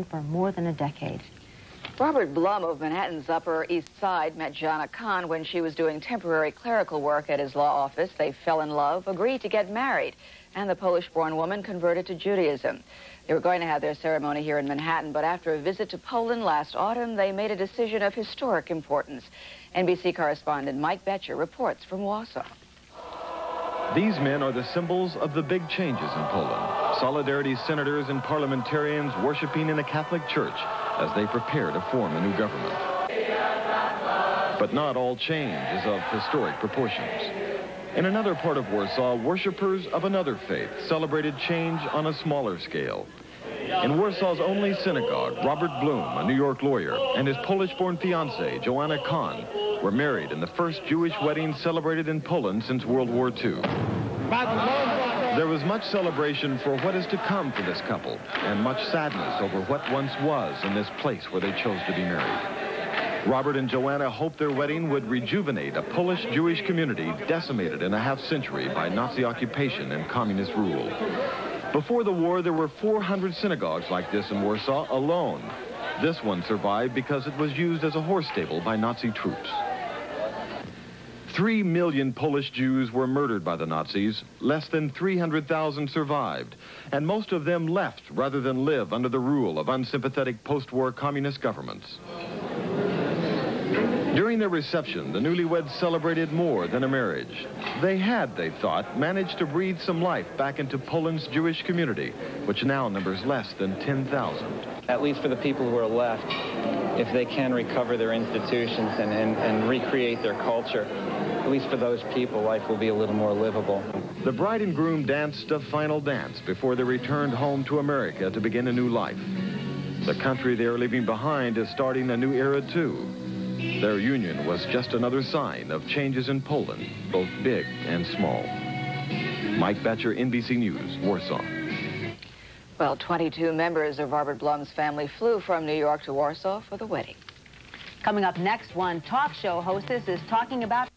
for more than a decade. Robert Blum of Manhattan's Upper East Side met Joanna Kahn when she was doing temporary clerical work at his law office. They fell in love, agreed to get married, and the Polish-born woman converted to Judaism. They were going to have their ceremony here in Manhattan, but after a visit to Poland last autumn, they made a decision of historic importance. NBC correspondent Mike Betcher reports from Warsaw. These men are the symbols of the big changes in Poland. Solidarity senators and parliamentarians worshiping in a Catholic church as they prepare to form a new government. But not all change is of historic proportions. In another part of Warsaw, worshipers of another faith celebrated change on a smaller scale. In Warsaw's only synagogue, Robert Blum, a New York lawyer, and his Polish-born fiancée, Joanna Kahn, were married in the first Jewish wedding celebrated in Poland since World War II. There was much celebration for what is to come for this couple, and much sadness over what once was in this place where they chose to be married. Robert and Joanna hoped their wedding would rejuvenate a Polish-Jewish community decimated in a half-century by Nazi occupation and communist rule. Before the war, there were 400 synagogues like this in Warsaw alone. This one survived because it was used as a horse stable by Nazi troops. 3 million Polish Jews were murdered by the Nazis. Less than 300,000 survived, and most of them left rather than live under the rule of unsympathetic post-war communist governments. During their reception, the newlyweds celebrated more than a marriage. They had, they thought, managed to breathe some life back into Poland's Jewish community, which now numbers less than 10,000. At least for the people who are left, if they can recover their institutions and recreate their culture, at least for those people, life will be a little more livable. The bride and groom danced a final dance before they returned home to America to begin a new life. The country they are leaving behind is starting a new era, too. Their union was just another sign of changes in Poland, both big and small. Mike Betcher, NBC News, Warsaw. Well, 22 members of Robert Blum's family flew from New York to Warsaw for the wedding. Coming up next, one talk show hostess is talking about